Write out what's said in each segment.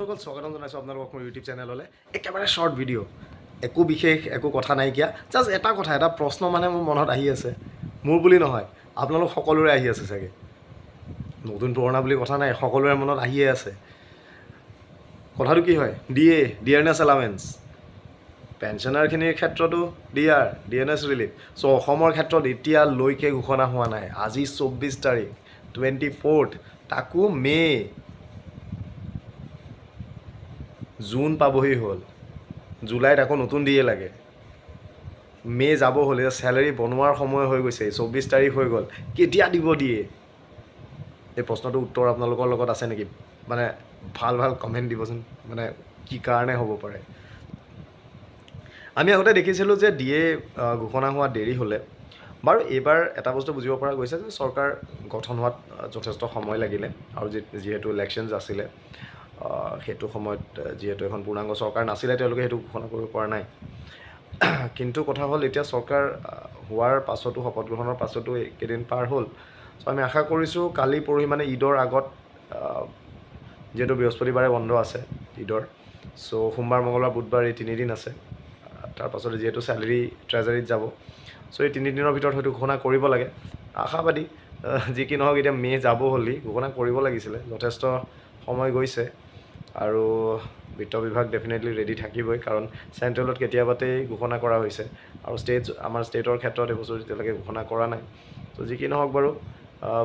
স্বাগতম জনাইছোঁ আপোনালোকক মোৰ ইউটিউব চেনেললৈ। একেবাৰে শ্বৰ্ট ভিডিঅ', একো বিশেষ একো কথা নাইকিয়া, জাষ্ট এটা কথা, এটা প্ৰশ্ন মানে মোৰ মনত আহি আছে, মোৰ বুলি নহয় আপোনালোক সকলোৰে আহি আছে চাগে। নতুন পুৰণা বুলি কথা নাই, সকলোৰে মনত আহিয়ে আছে। কথাটো কি হয়, ডিয়াৰনেছ এলাৱেঞ্চ পেঞ্চনাৰখিনিৰ ক্ষেত্ৰতো ডিয়াৰনেছ ৰিলিফ। চ' অসমৰ ক্ষেত্ৰত এতিয়ালৈকে ঘোষণা হোৱা নাই। আজি 24 তাৰিখ 24th, তাকো জুন পাবহি হ'ল, জুলাইত আকৌ নতুন ডিএ লাগে, যাব হ'ল, এতিয়া চেলেৰি বনোৱাৰ সময় হৈ গৈছে, 24 তাৰিখ হৈ গ'ল, কেতিয়া দিব ডিএ? এই প্ৰশ্নটোৰ উত্তৰ আপোনালোকৰ লগত আছে নেকি? মানে ভাল কমেণ্ট দিবচোন, মানে কি কাৰণে হ'ব পাৰে। আমি আগতে দেখিছিলোঁ যে ডিএ ঘোষণা হোৱা দেৰি হ'লে, বাৰু এইবাৰ এটা বস্তু বুজিব পৰা গৈছে যে চৰকাৰ গঠন হোৱাত যথেষ্ট সময় লাগিলে, আৰু যিহেতু ইলেকশ্যনছ আছিলে, সেইটো সময়ত যিহেতু এখন পূৰ্ণাংগ চৰকাৰ নাছিলে, তেওঁলোকে সেইটো ঘোষণা কৰিব পৰা নাই। কিন্তু কথা হ'ল, এতিয়া চৰকাৰ হোৱাৰ পাছতো, শপত গ্ৰহণৰ পাছতো কেইদিন পাৰ হ'ল। চ' আমি আশা কৰিছোঁ কালি পৰহি মানে ঈদৰ আগত, যিহেতু বৃহস্পতিবাৰে বন্ধ আছে ঈদৰ, চ' সোমবাৰ মঙলবাৰ বুধবাৰ এই 3 দিন আছে। তাৰপাছতে যিহেতু চেলেৰি ট্ৰেজাৰীত যাব, চ' এই 3 দিনৰ ভিতৰত হয়তো ঘোষণা কৰিব লাগে, আশাবাদী। যি কি নহওক, এতিয়া যাব হ'লেই ঘোষণা কৰিব লাগিছিলে, যথেষ্ট সময় গৈছে। আৰু বিত্ত বিভাগ ডেফিনেটলি ৰেডি থাকিবই, কাৰণ চেণ্ট্ৰেলত কেতিয়াবাতেই ঘোষণা কৰা হৈছে, আৰু আমাৰ ষ্টেটৰ ক্ষেত্ৰত এই বস্তু এতিয়ালৈকে ঘোষণা কৰা নাই। ত' যি কি নহওক বাৰু,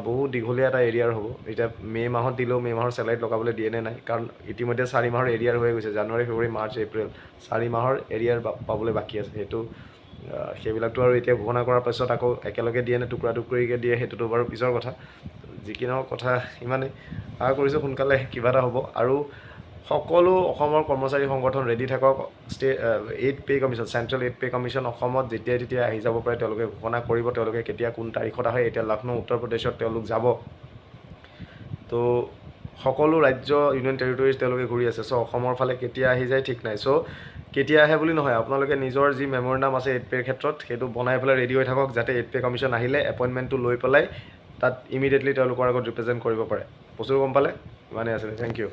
বহুত দীঘলীয়া এটা এৰিয়াৰ হ'ব। এতিয়া মাহত দিলেও মাহৰ চেলাৰীত লগাবলৈ দিয়ে নে নাই, কাৰণ ইতিমধ্যে 4 মাহৰ এৰিয়াৰ হৈ গৈছে, জানুৱাৰী ফেব্ৰুৱাৰী মাৰ্চ এপ্ৰিল, 4 মাহৰ এৰিয়াৰ পাবলৈ বাকী আছে। সেইবিলাকতো আৰু এতিয়া ঘোষণা কৰাৰ পাছত আকৌ একেলগে দিয়ে নে টুকুৰা টুকুৰিকৈ দিয়ে, সেইটোতো বাৰু পিছৰ কথা। যি কি নহওক, কথা ইমানেই। আশা কৰিছোঁ সোনকালে কিবা এটা হ'ব, আৰু সকলো অসমৰ কৰ্মচাৰী সংগঠন ৰেডি থাকক। 8 pay' commission, central 8 pay' commission অসমত যেতিয়াই তেতিয়া আহি যাব পাৰে, তেওঁলোকে ঘোষণা কৰিব, তেওঁলোকে কেতিয়া কোন তাৰিখত আহে। এতিয়া লক্ষ্ণৌ উত্তৰ প্ৰদেশত তেওঁলোক যাব, তো সকলো ৰাজ্য ইউনিয়ন টেৰিটৰিজ তেওঁলোকে ঘূৰি আছে। চ' অসমৰ ফালে কেতিয়া আহি যায় ঠিক নাই। চ' কেতিয়া আহে বুলি নহয়, আপোনালোকে নিজৰ যি মেমৰেণ্ডাম আছে 8 পে'ৰ ক্ষেত্ৰত, সেইটো বনাই পেলাই ৰেডি হৈ থাকক, যাতে 8 পে' কমিশ্যন আহিলে এপইণ্টমেণ্টটো লৈ পেলাই তাত ইমিডিয়েটলি তেওঁলোকৰ আগত ৰিপ্ৰেজেণ্ট কৰিব পাৰে। বস্তুটো গম পালে? ইমানেই আছিলে, থেংক ইউ।